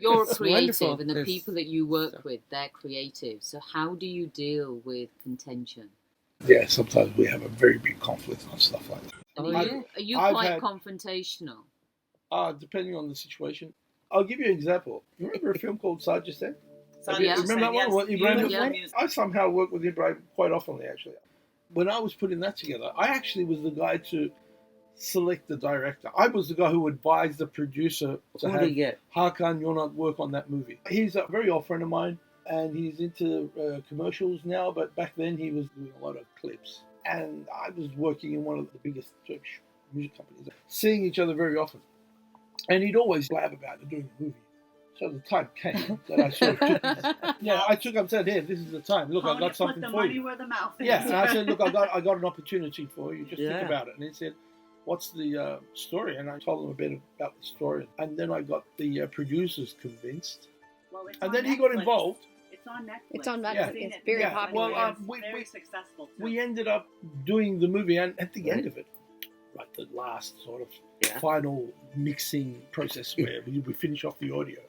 You're It's creative, wonderful. and the It's- people that you work with, they're creative. So how do you deal with contention? Yeah, sometimes we have a very big conflict on stuff like that. And Oh, are you I've quite had- confrontational? Depending on the situation. I'll give you an example. You remember a film called Sadece Sen? Yeah. Remember that one? What, Ibrahim? Yeah. I somehow work with Ibrahim quite often, actually. When I was putting that together, I actually was the guy to select the director. I was the guy who advised the producer to Who do you get? Hakan Yonat work on that movie. He's a very old friend of mine, and he's into commercials now, but back then he was doing a lot of clips. And I was working in one of the biggest Turkish music companies, seeing each other very often. And he'd always blab about it doing the movie. So the time came that I sort of took him, said, "Here, this is the time. Look, I got something put the for money you." where the mouth is. Yeah, and I said, "Look, I got an opportunity for you. Just Yeah. think about it." And he said, "What's the story?" And I told him a bit about the story. And then I got the producers convinced. Well, it's And on then he got Netflix. involved. It's on Netflix. It's on Netflix. Yeah. I've seen It's it. very Yeah, popular. well, It's we- very successful. Too. We ended up doing the movie, and at the end of it, like the last sort of Yeah. final mixing process where we finish off the audio.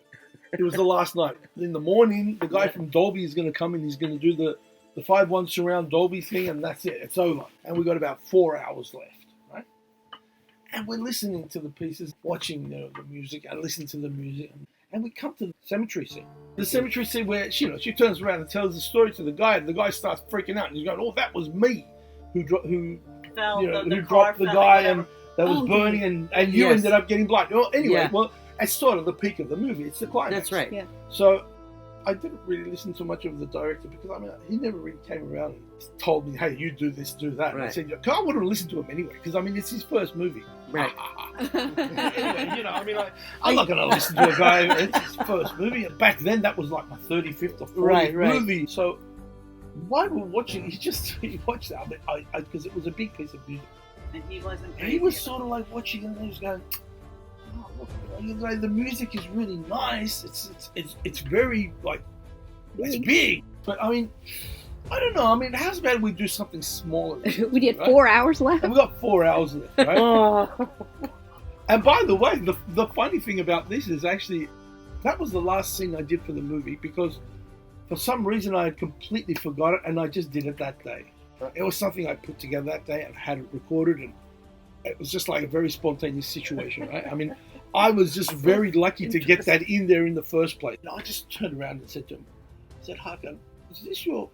It was the last night. In the morning, the guy from Dolby is going to come and he's going to do the 5.1 surround Dolby thing, and that's it. It's over. And we got about 4 hours left, right? And we're listening to the pieces, watching the music, and listening to the music. And we come to the cemetery scene. The cemetery scene where she turns around and tells the story to the guy, and the guy starts freaking out. And he's going, "Oh, that was me who Fell, who the dropped the car guy fell, and that was Oh, burning, and you yes. ended up getting blind." Well, anyway, Yeah. well, it's sort of the peak of the movie. It's the climax. That's right. Yeah. So I didn't really listen to much of the director because he never really came around and told me, "Hey, you do this, do that." And I Right. said, "I wouldn't listen to him anyway because it's his first movie." Right. Anyway, I'm not going to listen to a guy. It's his first movie. And back then, that was like my 35th or 40th Right. movie. So while we were watching, he watched that because it was a big piece of music. And he wasn't. And he was sort of like watching, and he was going, "Oh, look, the music is really nice. It's very like it's big." But I don't know. How's about we do something smaller? We had right? 4 hours left. And we got 4 hours left, right? Oh. And by the way, the funny thing about this is actually that was the last scene I did for the movie because for some reason I had completely forgot it and I just did it that day. It was something I put together that day and had it recorded, and it was just like a very spontaneous situation, right? I was just very lucky to get that in there in the first place. And I just turned around and said to him, "Hakan, is this your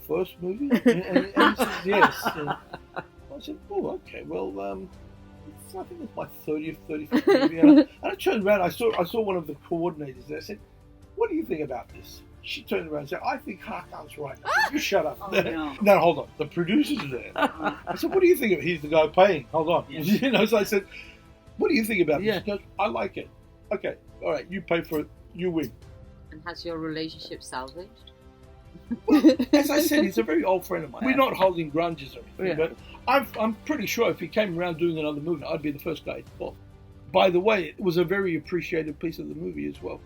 first movie?" And he said, "Yes." And I said, "Oh, okay. Well, I think it's my 30th, 35th movie." And I turned around. I saw one of the coordinators there. I said, "What do you think about this?" She turned around and said, "I think Hakan's right." I said, "You shut up." Oh, no. No, hold on. The producer's there. I said, "What do you think of it?" He's the guy paying. Hold on. Yeah. So I said, "What do you think about Yeah. this?" He goes, "I like it." "Okay, all right. You pay for it. You win." And has your relationship salvaged? As I said, he's a very old friend of mine. We're not holding grudges or anything, Yeah. but I'm pretty sure if he came around doing another movie, I'd be the first guy to call. By the way, it was a very appreciated piece of the movie as well.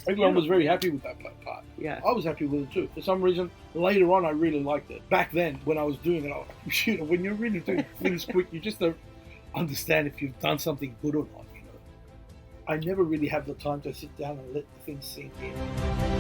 Everyone was very happy with that part. Yeah. I was happy with it too. For some reason, later on, I really liked it. Back then, when I was doing it, I was like, when you're really doing things quick, you just don't understand if you've done something good or not. I never really have the time to sit down and let the things sink in.